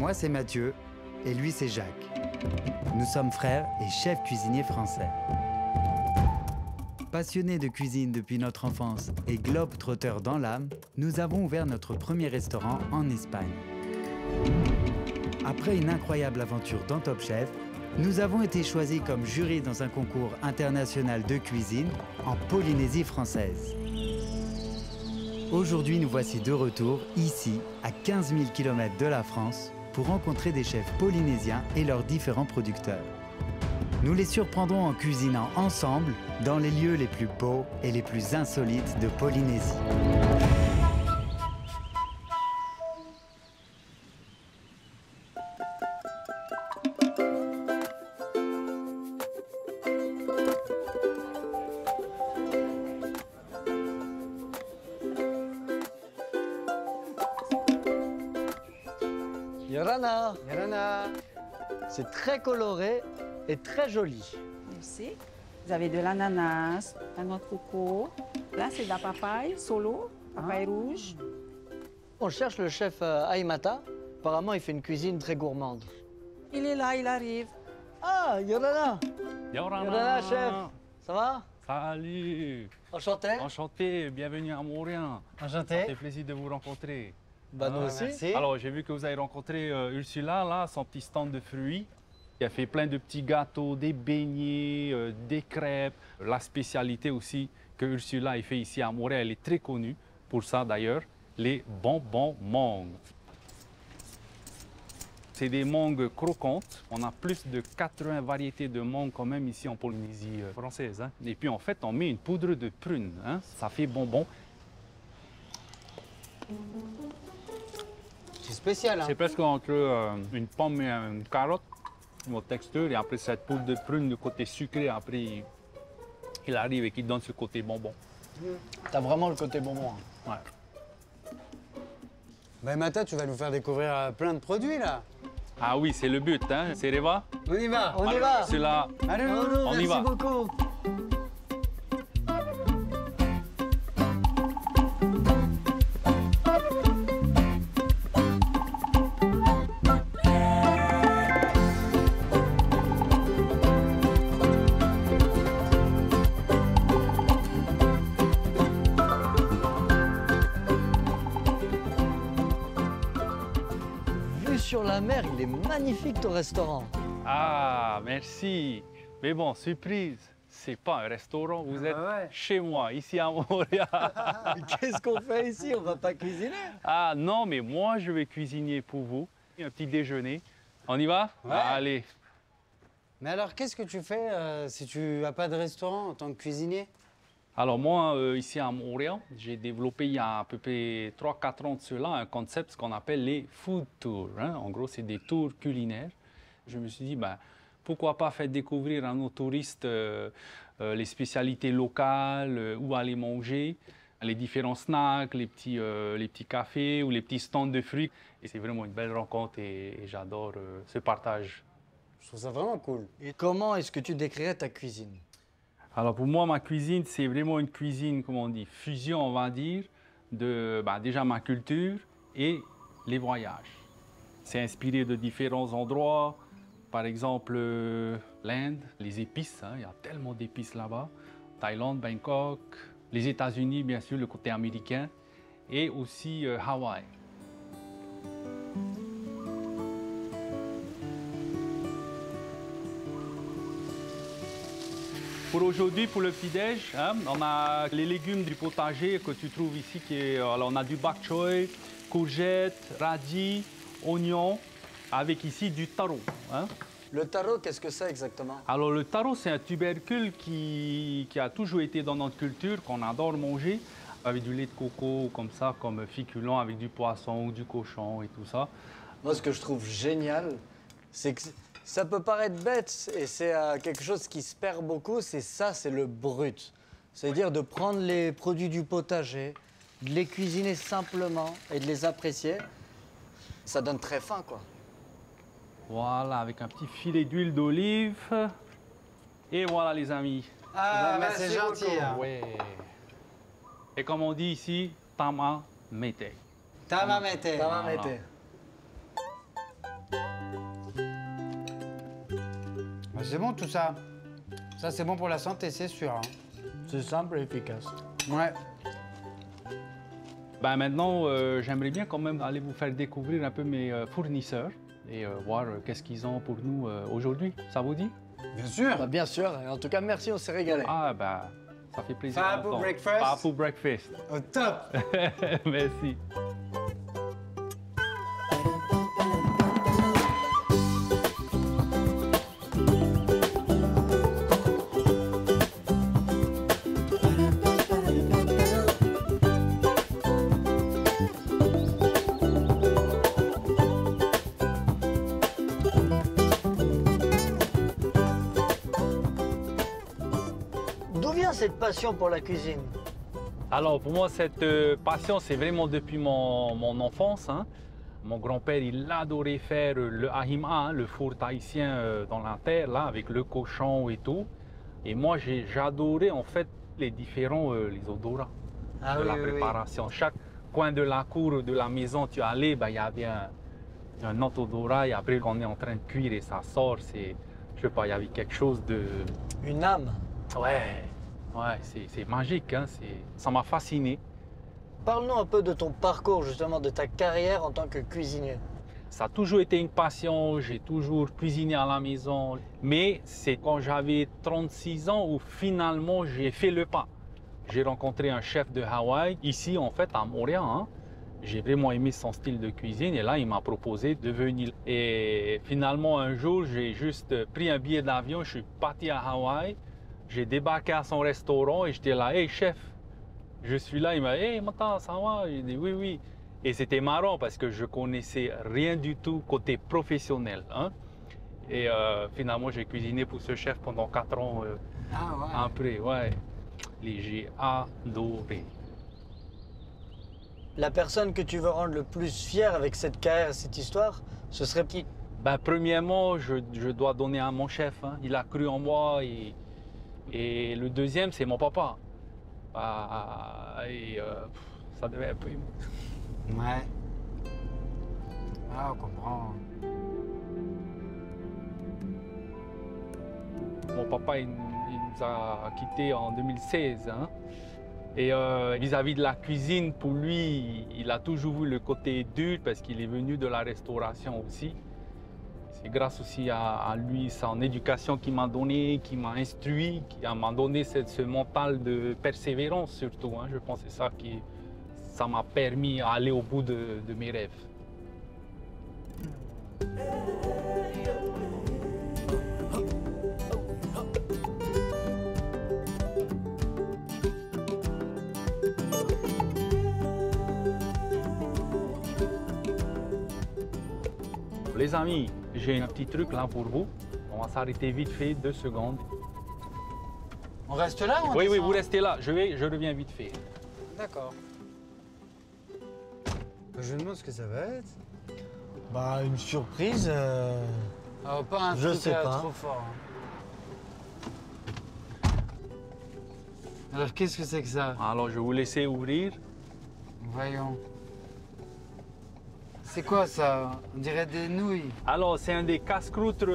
Moi, c'est Mathieu et lui, c'est Jacques. Nous sommes frères et chefs cuisiniers français. Passionnés de cuisine depuis notre enfance et globe-trotteurs dans l'âme, nous avons ouvert notre premier restaurant en Espagne. Après une incroyable aventure dans Top Chef, nous avons été choisis comme jury dans un concours international de cuisine en Polynésie française. Aujourd'hui, nous voici de retour, ici, à 15 000 km de la France, pour rencontrer des chefs polynésiens et leurs différents producteurs. Nous les surprendrons en cuisinant ensemble dans les lieux les plus beaux et les plus insolites de Polynésie. Yorana, Yorana. c'est très coloré et très joli. Merci. Vous avez de l'ananas, la noix de coco. Là, c'est de la papaye solo, papaye rouge. On cherche le chef Aimata. Apparemment, il fait une cuisine très gourmande. Il est là, il arrive. Ah, Yorana! Yorana. Yorana, chef! Ça va? Salut. Enchanté. Enchanté, bienvenue à Montréal. Ça fait Enchanté. plaisir de vous rencontrer. Bah, nous aussi. Merci. Alors, j'ai vu que vous avez rencontré Ursula, là, son petit stand de fruits. Il a fait plein de petits gâteaux, des beignets, des crêpes. La spécialité aussi que Ursula a fait ici à Montréal, elle est très connue pour ça d'ailleurs, les bonbons mangues. C'est des mangues croquantes. On a plus de 80 variétés de mangues quand même ici en Polynésie française. Hein. Et puis en fait, on met une poudre de prune. Hein. Ça fait bonbon. C'est spécial, hein? C'est presque entre une pomme et une carotte, une texture. Et après, cette poudre de prune, le côté sucré, après, il arrive et qui donne ce côté bonbon. T'as vraiment le côté bonbon. Hein. Ouais. Ben, Mata, tu vas nous faire découvrir plein de produits, là. Ah oui, c'est le but. Hein. C'est Reva. On y va. On y va. C'est là. Allez, Oh, On y merci va. beaucoup. Vue sur la mer, il est magnifique ton restaurant. Ah, merci. Mais bon, surprise. C'est pas un restaurant. Vous êtes ouais. chez moi, ici à Montréal. Qu'est-ce qu'on fait ici? On va pas cuisiner. Ah non, mais moi, je vais cuisiner pour vous. Un petit déjeuner. On y va? Ouais. Allez. Mais alors, qu'est-ce que tu fais si tu n'as pas de restaurant en tant que cuisinier? Alors moi, ici à Montréal, j'ai développé il y a à peu près 3-4 ans de cela un concept qu'on appelle les food tours. Hein. En gros, c'est des tours culinaires. Je me suis dit, ben, pourquoi pas faire découvrir à nos touristes les spécialités locales, où aller manger, les différents snacks, les petits cafés ou les petits stands de fruits. Et c'est vraiment une belle rencontre et j'adore ce partage. Je trouve ça vraiment cool. Et comment est-ce que tu décrirais ta cuisine? Alors pour moi, ma cuisine, c'est vraiment une cuisine, comment on dit, fusion, on va dire, de déjà ma culture et les voyages. C'est inspiré de différents endroits, par exemple l'Inde, les épices, hein, il y a tellement d'épices là-bas, Thaïlande, Bangkok, les États-Unis, bien sûr, le côté américain, et aussi Hawaï. Pour aujourd'hui, pour le petit-déj, hein, on a les légumes du potager que tu trouves ici. Alors on a du bok choy, courgettes, radis, oignons, avec ici du taro. Hein. Le taro, qu'est-ce que c'est exactement? Alors le taro, c'est un tubercule qui a toujours été dans notre culture, qu'on adore manger, avec du lait de coco, comme ça, comme féculent, avec du poisson ou du cochon et tout ça. Moi, ce que je trouve génial, c'est que ça peut paraître bête et c'est quelque chose qui se perd beaucoup, c'est le brut. C'est-à-dire de prendre les produits du potager, de les cuisiner simplement et de les apprécier. Ça donne très faim, quoi. Voilà, avec un petit filet d'huile d'olive. Et voilà, les amis. Ah, merci c'est gentil. beaucoup. Hein. Ouais. Et comme on dit ici, tama mete. Tamamete. Ça va, mettez. Bah, c'est bon tout ça. Ça, c'est bon pour la santé, c'est sûr. Hein. C'est simple et efficace. Ouais. Ben maintenant, j'aimerais bien quand même aller vous faire découvrir un peu mes fournisseurs et voir qu'est-ce qu'ils ont pour nous aujourd'hui. Ça vous dit? Bien sûr. Bah, bien sûr. Et en tout cas, merci, on s'est régalé. Ah ben, ça fait plaisir. Papu d'entendre. breakfast. Papu breakfast. Au top. Merci. D'où vient cette passion pour la cuisine? Alors pour moi, cette passion, c'est vraiment depuis mon enfance. Hein. Mon grand-père, il adorait faire le ahima, hein, le four tahitien dans la terre, là, avec le cochon et tout. Et moi, j'adorais en fait les différents les odorats de la préparation. Chaque coin de la cour, de la maison, tu allais, ben, il y avait un autre odorat. Et après, quand on est en train de cuire et ça sort, c'est, je sais pas, il y avait quelque chose de... Une âme. Ouais, c'est magique, hein, ça m'a fasciné. Parle-nous un peu de ton parcours, justement, de ta carrière en tant que cuisinier. Ça a toujours été une passion, j'ai toujours cuisiné à la maison. Mais c'est quand j'avais 36 ans où finalement j'ai fait le pas. J'ai rencontré un chef de Hawaï, ici en fait à Montréal. Hein. J'ai vraiment aimé son style de cuisine et là il m'a proposé de venir. Et finalement un jour j'ai juste pris un billet d'avion, je suis parti à Hawaï. J'ai débarqué à son restaurant et j'étais là, hey chef, je suis là. Il m'a dit, hey Mata, ça va? J'ai dit oui, oui. Et c'était marrant parce que je connaissais rien du tout côté professionnel. Hein? Et finalement, j'ai cuisiné pour ce chef pendant 4 ans après. Ouais. Et j'ai adoré. La personne que tu veux rendre le plus fière avec cette carrière, cette histoire, ce serait qui? Ben, premièrement, je dois donner à mon chef. Hein. Il a cru en moi. Et le deuxième, c'est mon papa. Ça devait être un peu émouvant. Ouais. Ah, on comprend. Mon papa, il nous a quittés en 2016. Hein. Et vis-à-vis de la cuisine, pour lui, il a toujours vu le côté dur parce qu'il est venu de la restauration aussi. C'est grâce aussi à lui, son éducation qui m'a donné, qui m'a instruit, qui m'a donné ce mental de persévérance surtout. Hein. Je pense que c'est ça qui m'a permis d'aller au bout de mes rêves. Les amis, j'ai un petit truc là pour vous. On va s'arrêter vite fait, 2 secondes. On reste là ou on Oui, descend? vous restez là. Je reviens vite fait. D'accord. Je me demande ce que ça va être. Bah, une surprise. Ah, pas un Je truc sais pas. trop fort. Hein. Alors, qu'est-ce que c'est que ça? Alors, je vais vous laisser ouvrir. Voyons. C'est quoi ça? On dirait des nouilles. Alors, c'est un des casse-croûtes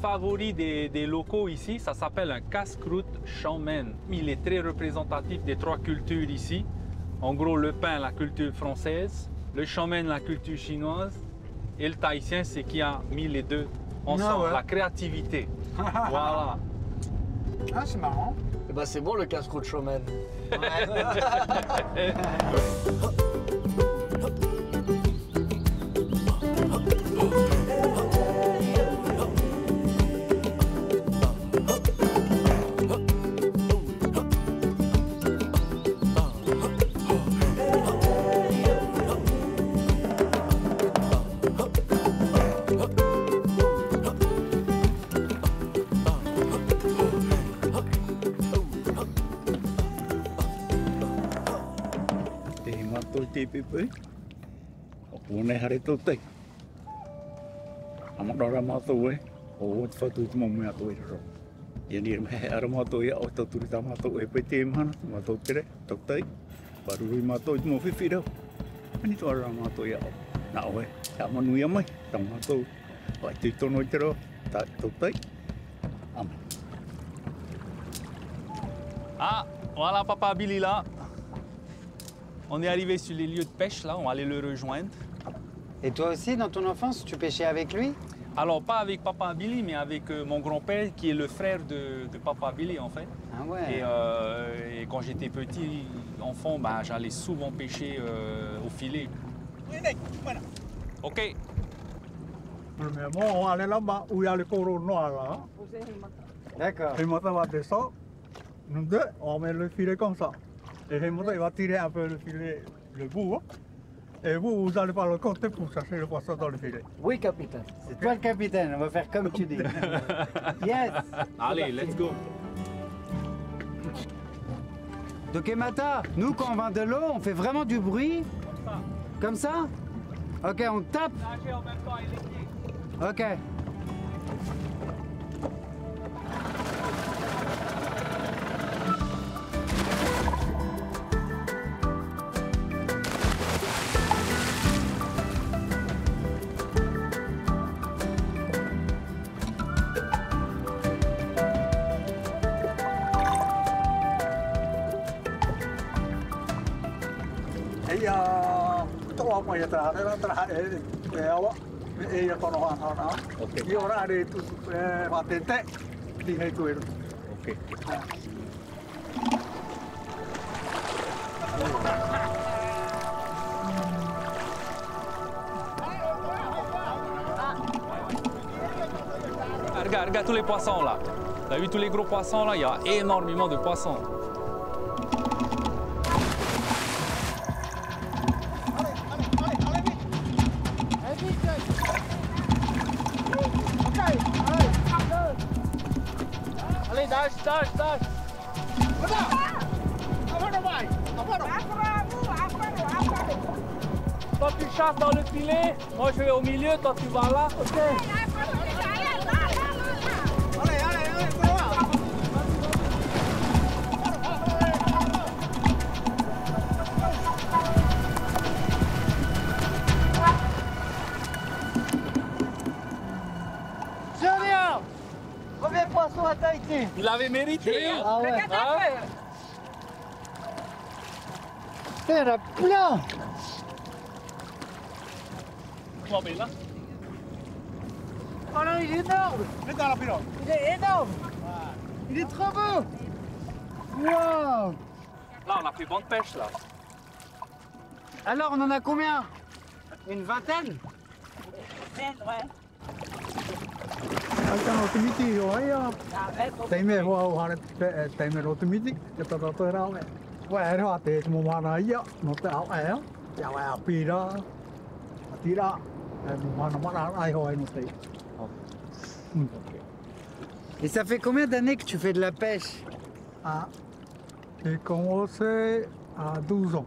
favoris des locaux ici. Ça s'appelle un casse-croûte chow mein. Il est très représentatif des 3 cultures ici. En gros, le pain, la culture française, le chow mein, la culture chinoise, et le tahitien, c'est qui a mis les deux ensemble, Ah ouais. la créativité. Voilà. Ah, c'est marrant. Eh ben, c'est bon le casse-croûte showman. Pepe, one hari tu te. Amak dora matu o fatu mo me atu ro. Jadi me ara matu ya o tu ta matu pe mana matu pere tok tai. Baru matu mo fifi do. Ani tu ara matu ya. Na oe, ya manu ya mai, tang matu. Wa ti tono tro. Ah, voilà Papa Billy là. On est arrivé sur les lieux de pêche là, on va aller le rejoindre. Et toi aussi, dans ton enfance, tu pêchais avec lui? Alors pas avec Papa Billy, mais avec mon grand-père qui est le frère de Papa Billy en fait. Ah ouais. Et quand j'étais petit enfant, bah, j'allais souvent pêcher au filet. Ok. Premièrement, on allait là-bas où il y a le coraux noirs là. D'accord. Himota va descendre. Nous deux, on met le filet comme ça. Et Himota, il va tirer un peu le filet, le bout. Hein. Et vous, vous allez par le côté pour chercher le poisson dans le filet. Oui, capitaine. C'est toi le capitaine, on va faire comme tu dis. Yes. Allez, let's go. Donc Emata, nous quand on vend de l'eau, on fait vraiment du bruit? Comme ça? Ok, on tape? Nager en même temps avec les pieds. Ok. Et trois mois terakhir awak ya kono ana. Oke. Dia orang ada itu patente di itu. Ok. Ah, regarde tous les poissons là. T'as vu tous les gros poissons là? Il y a énormément de poissons. Toi tu chasses dans le filet, moi je vais au milieu, toi tu vas là. Ok. Julien! Premier poisson à Tahiti. Il avait mérité. Hein? Ah ouais. Hein? Il y en a plein! Toi, mais là. Oh non, il est énorme! Il est énorme! Il est trop beau! Wow! Là on a fait bonne pêche là. Alors, on en a combien? Une vingtaine? Akan otimiti yo ya. Taime ho hare taime otimiti kita ta ra we. Wa ro ate mo mana ya no ta au ya. Ya wa pira. Tira. Mo mana ai ho ai no te. Et ça fait combien d'années que tu fais de la pêche? Ah. J'ai commencé à 12 ans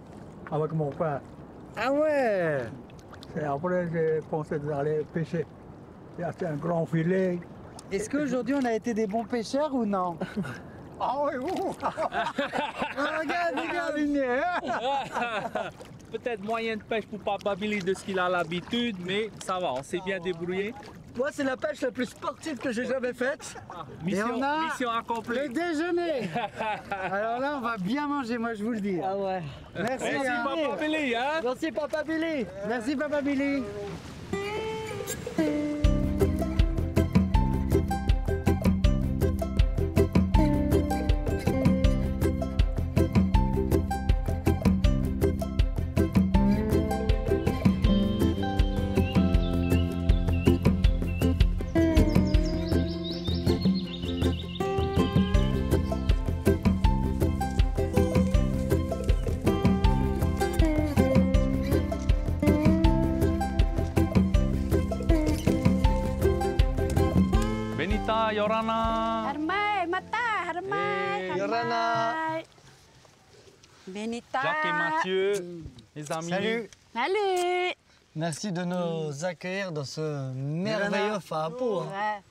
avec mon père. Ah ouais! Et après, j'ai pensé d'aller pêcher. Il y a un grand filet. Est-ce qu'aujourd'hui on a été des bons pêcheurs ou non? Ah oui, ouh. Peut-être moyen de pêche pour Papa Billy de ce qu'il a l'habitude, mais ça va, on s'est bien débrouillé. Moi, c'est la pêche la plus sportive que j'ai jamais faite. Mission, on a mission accomplie. Le déjeuner! Alors là, on va bien manger, moi je vous le dis. Ah ouais. Merci, Merci hein. Papa Billy, hein? Merci, Papa Billy. Merci Papa Billy. Benita, Yorana. Harmai, mata, harmai. Yorana. Benita. Jacques et Mathieu, les amis. Salut. Salut. Merci de nous accueillir dans ce merveilleux Fapo. Hein. Ouais.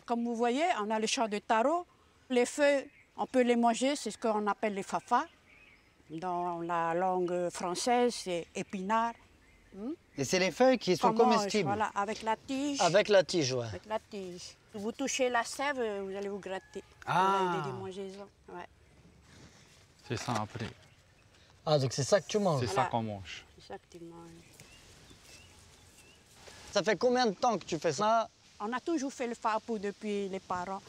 Comme vous voyez, on a le champ de taro. Les feuilles, on peut les manger, c'est ce qu'on appelle les fafas. Dans la langue française, c'est épinard. Et c'est les feuilles qui sont Qu'on mange, comestibles. voilà, avec la tige. Avec la tige, ouais. Avec la tige. Vous touchez la sève, vous allez vous gratter. Ah. Vous avez des démangeaisons. Ouais, C'est ça après. Ah, donc c'est ça que tu manges. C'est Voilà. ça qu'on mange. c'est ça que tu manges. Ça fait combien de temps que tu fais ça? On a toujours fait le farpou depuis les parents.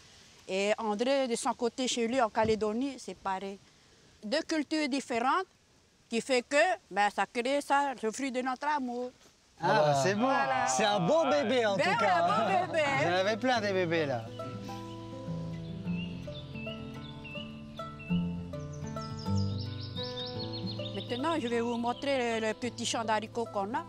Et André, de son côté, chez lui, en Calédonie, c'est pareil. Deux cultures différentes qui fait que ben, ça crée ça, le fruit de notre amour. Ah, bah, c'est bon. C'est un beau bébé en Ben tout ouais, cas. bon bébé. J'en avais plein des bébés là. Maintenant, je vais vous montrer le petit champ d'haricots qu'on a.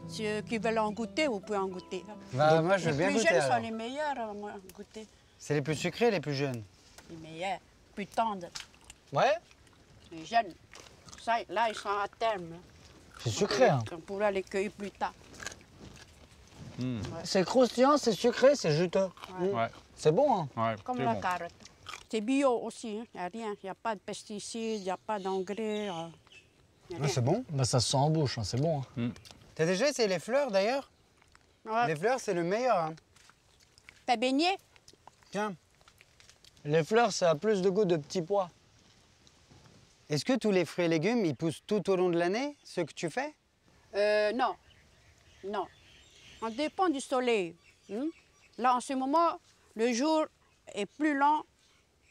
Ceux qui veulent en goûter, vous pouvez en goûter. Bah, moi, je veux bien Les plus goûter jeunes sont alors. les meilleurs à goûter. C'est les plus sucrés, les plus jeunes. Les meilleurs, plus tendres. Ouais, Les jeunes, ça, là, ils sont à terme. Là. c'est sucré. Hein. On pourra les cueillir plus tard. C'est croustillant, c'est sucré, c'est juteux. Ouais, C'est bon, hein. ouais, Comme très la bon. carotte. C'est bio aussi, il n'y a rien. Il n'y a pas de pesticides, il n'y a pas d'engrais. Y a Ah, rien. c'est bon. Bah, ça se sent en bouche, hein, c'est bon. Hein. T'as déjà essayé les fleurs d'ailleurs? Ouais. Les fleurs, c'est le meilleur. Hein. T'as baigné? Tiens, Les fleurs, ça a plus de goût de petits pois. est-ce que tous les fruits et légumes, ils poussent tout au long de l'année, ceux que tu fais? Non. Non. On dépend du soleil. Là, en ce moment, le jour est plus lent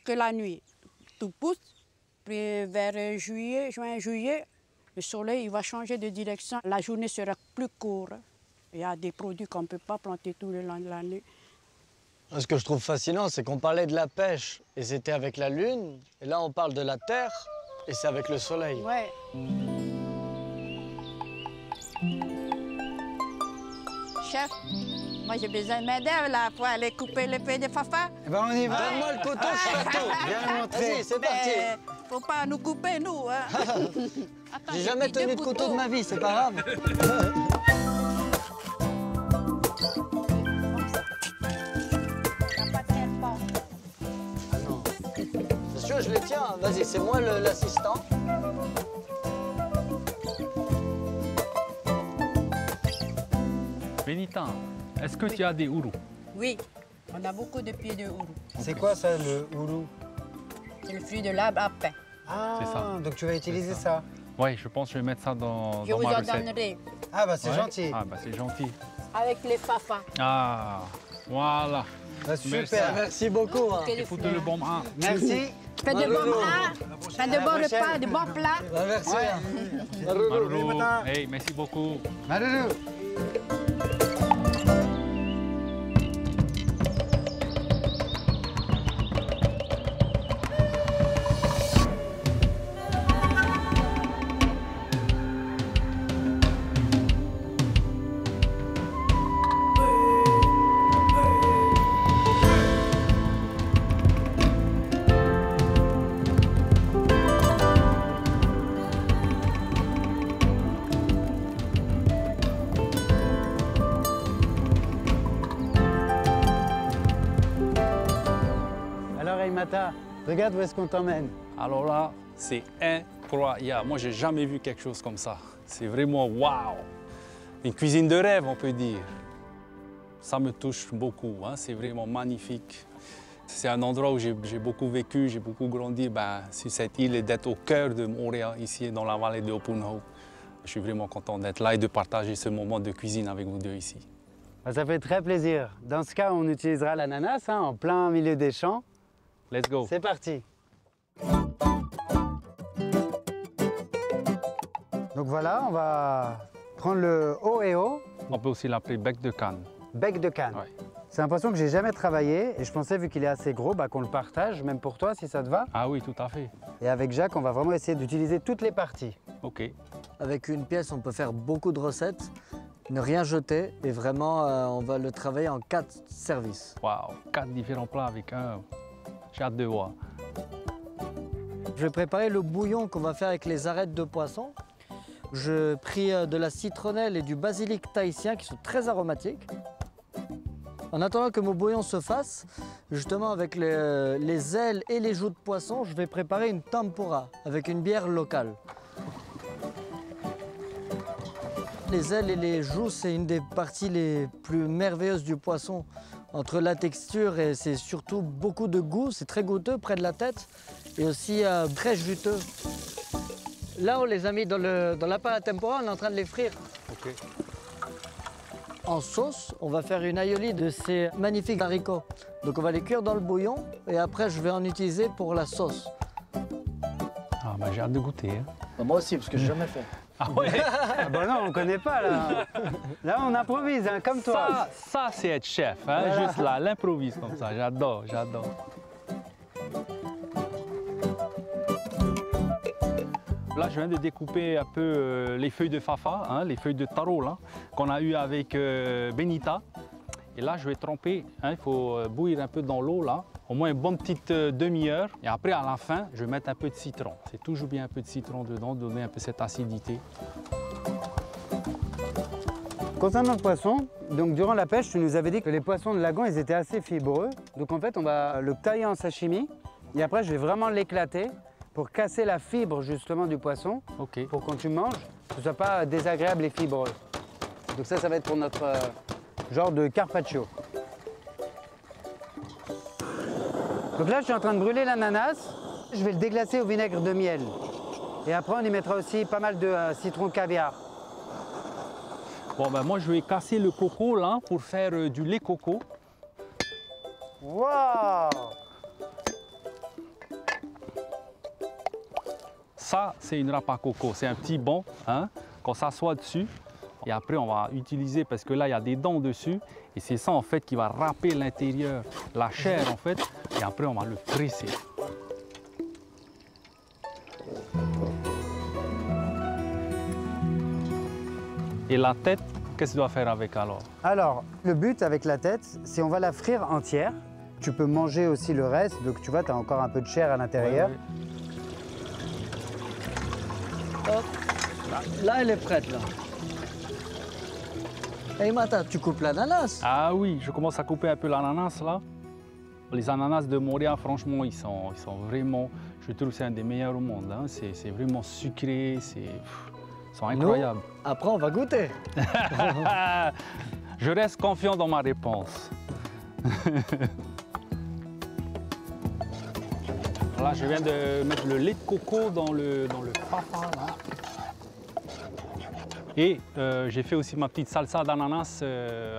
que la nuit. Tout pousse. Puis vers juin, juillet, le soleil il va changer de direction. La journée sera plus courte. Il y a des produits qu'on ne peut pas planter tout le long de l'année. Ce que je trouve fascinant, c'est qu'on parlait de la pêche et c'était avec la lune. Et là, on parle de la terre et c'est avec le soleil. Ouais. Chef, moi j'ai besoin de main-d'œuvre là pour aller couper les feuilles de fafa. Eh ben, on y va. Donne-moi le couteau, je fais tout. Viens le montrer. Vas-y, c'est parti. Mais faut pas nous couper, nous. Hein. Attends, J'ai jamais pris deux tenu de couteau de ma vie, c'est pas grave. C'est sûr, je les tiens. Vas-y, c'est moi l'assistant. Benita, est-ce que tu as des ourous? Oui, on a beaucoup de pieds de hourou. C'est quoi ça, le houlou? C'est le fruit de l'arbre à pain. Ah, C'est ça. donc tu vas utiliser ça. Oui, je pense que je vais mettre ça dans, Je dans vous ma en recette. donnerai Ah, bah c'est Ouais. gentil. Ah, bah c'est gentil. avec les fafas. Ah, voilà. Bah, super. Merci beaucoup. Hein. Écoute le bon 1. Merci. Faites de bons plats, faites de bons repas, de bons plats. Bah, merci. Ouais. Hein. Marou. Hey, merci beaucoup. Madoudou. Alors, Aymata, regarde où est-ce qu'on t'emmène. Alors là, c'est incroyable. Moi, j'ai jamais vu quelque chose comme ça. C'est vraiment waouh. Une cuisine de rêve, on peut dire. Ça me touche beaucoup. Hein. C'est vraiment magnifique. C'est un endroit où j'ai beaucoup vécu, j'ai beaucoup grandi sur cette île et d'être au cœur de Montréal, ici dans la vallée de Opunho. Je suis vraiment content d'être là et de partager ce moment de cuisine avec vous deux ici. Bah, ça fait très plaisir. Dans ce cas, on utilisera l'ananas hein, en plein milieu des champs. Let's go. C'est parti. Donc voilà, on va prendre le Oeo, On peut aussi l'appeler bec de canne. bec de canne. Ouais. C'est un poisson que j'ai jamais travaillé et je pensais, vu qu'il est assez gros, qu'on le partage, même pour toi, si ça te va. Ah oui, tout à fait. Et avec Jacques, on va vraiment essayer d'utiliser toutes les parties. OK. Avec une pièce, on peut faire beaucoup de recettes, ne rien jeter et vraiment, on va le travailler en 4 services. Waouh, 4 différents plats avec un. J'ai hâte de voir. Je vais préparer le bouillon qu'on va faire avec les arêtes de poisson. Je pris de la citronnelle et du basilic tahitien qui sont très aromatiques. En attendant que mon bouillon se fasse, justement avec les ailes et les joues de poisson, je vais préparer une tempura avec une bière locale. les ailes et les joues, c'est une des parties les plus merveilleuses du poisson. Entre la texture et c'est surtout beaucoup de goût, c'est très goûteux près de la tête et aussi très juteux. Là, on les a mis dans la pâte à tempura, on est en train de les frire. Ok. En sauce, on va faire une aioli de ces magnifiques haricots. Donc on va les cuire dans le bouillon et après je vais en utiliser pour la sauce. Ah bah j'ai hâte de goûter. Hein. Moi aussi, parce que j'ai jamais fait. Ah ouais. Ah bah non, on connaît pas là. Là, on improvise, hein, comme toi. Ça c'est être chef, hein, Voilà. juste là, l'improvise comme ça, j'adore. Là, je viens de découper un peu les feuilles de fafa, hein, les feuilles de taro là, qu'on a eu avec Benita. Et là, je vais tremper, hein, il faut bouillir un peu dans l'eau là, au moins une bonne petite demi-heure. Et après, à la fin, je vais mettre un peu de citron. C'est toujours bien un peu de citron dedans, donner un peu cette acidité. Concernant le poisson, donc durant la pêche, tu nous avais dit que les poissons de lagon, ils étaient assez fibreux. Donc en fait, on va le tailler en sashimi. Et après, je vais vraiment l'éclater pour casser la fibre justement du poisson. Ok. Pour quand tu manges, que ce soit pas désagréable et fibreux. Donc ça va être pour notre genre de carpaccio. Donc là, je suis en train de brûler l'ananas. Je vais le déglacer au vinaigre de miel. Et après, on y mettra aussi pas mal de citron caviar. Bon, ben moi, je vais casser le coco là pour faire du lait coco. Waouh! Ça, c'est une râpe à coco. C'est un petit banc, hein, qu'on s'assoit dessus. Et après, on va utiliser, parce que là, il y a des dents dessus. Et c'est ça, en fait, qui va râper l'intérieur, la chair, en fait. Et après, on va le presser. Et la tête, qu'est-ce que tu dois faire avec alors? Alors, le but avec la tête, c'est on va la frire entière. Tu peux manger aussi le reste, donc tu vois, tu as encore un peu de chair à l'intérieur. Ouais, Hop. Là, elle est prête, là. Et Mata, tu coupes l'ananas. Ah oui, je commence à couper un peu l'ananas là. Les ananas de Moria, franchement, ils sont vraiment, je trouve que c'est un des meilleurs au monde. Hein. C'est vraiment sucré, ils sont incroyables. Nous, après, on va goûter. Je reste confiant dans ma réponse. Là, je viens de mettre le lait de coco dans le fafa là. Et j'ai fait aussi ma petite salsa d'ananas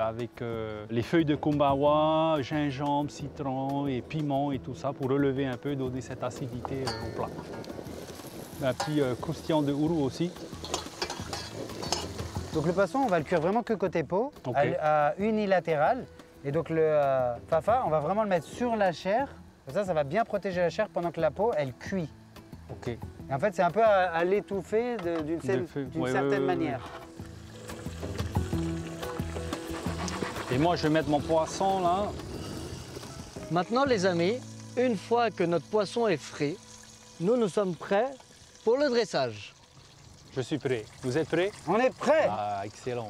avec les feuilles de kumbawa, gingembre, citron et piment et tout ça pour relever un peu, donner cette acidité au plat. Un petit croustillant de ourou aussi. Donc le poisson, on va le cuire vraiment que côté peau, Ok. à unilatéral. Et donc le fafa, on va vraiment le mettre sur la chair. Comme ça va bien protéger la chair pendant que la peau, elle cuit. Ok. Et en fait, c'est un peu à l'étouffer d'une Ouais, certaine ouais. manière. Et moi, je vais mettre mon poisson là. Maintenant, les amis, une fois que notre poisson est frit, nous sommes prêts pour le dressage. Je suis prêt. Vous êtes prêts? On est prêt! Ah, excellent.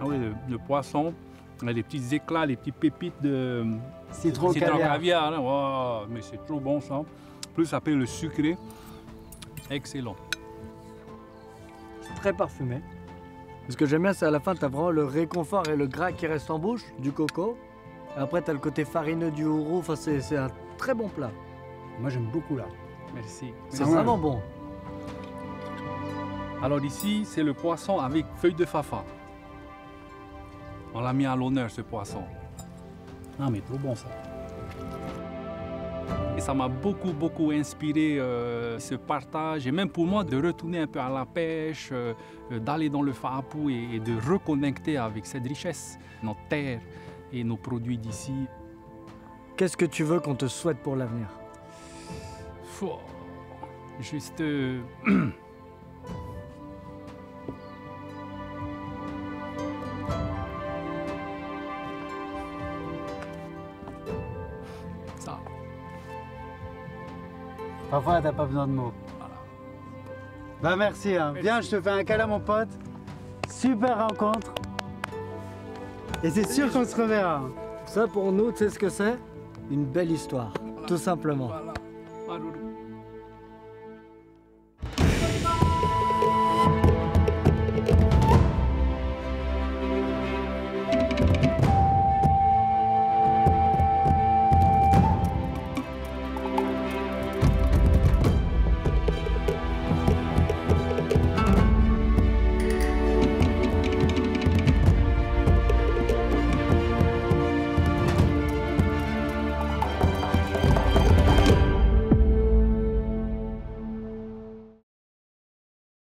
Ah oui, le poisson, on a les petits éclats, les petits pépites de Citron caviar. caviar. Là. Wow, mais c'est trop bon ça. Plus après le sucré, excellent. C'est très parfumé. Ce que j'aime bien, c'est à la fin, tu as vraiment le réconfort et le gras qui reste en bouche du coco. Et après, tu as le côté farineux du ourou. Enfin, c'est un très bon plat. Moi, j'aime beaucoup là. Merci. C'est vraiment bon. Alors ici, c'est le poisson avec feuilles de fafa. On l'a mis à l'honneur, ce poisson. Ah, mais trop bon ça. Et ça m'a beaucoup inspiré ce partage. Et même pour moi, de retourner un peu à la pêche, d'aller dans le Faapu et de reconnecter avec cette richesse, notre terre et nos produits d'ici. Qu'est-ce que tu veux qu'on te souhaite pour l'avenir? Juste... Parfois, t'as pas besoin de mots. Bah merci, hein. Viens, je te fais un câlin, mon pote. Super rencontre. Et c'est sûr qu'on se reverra. Ça, pour nous, tu sais ce que c'est? Une belle histoire, tout simplement. Voilà.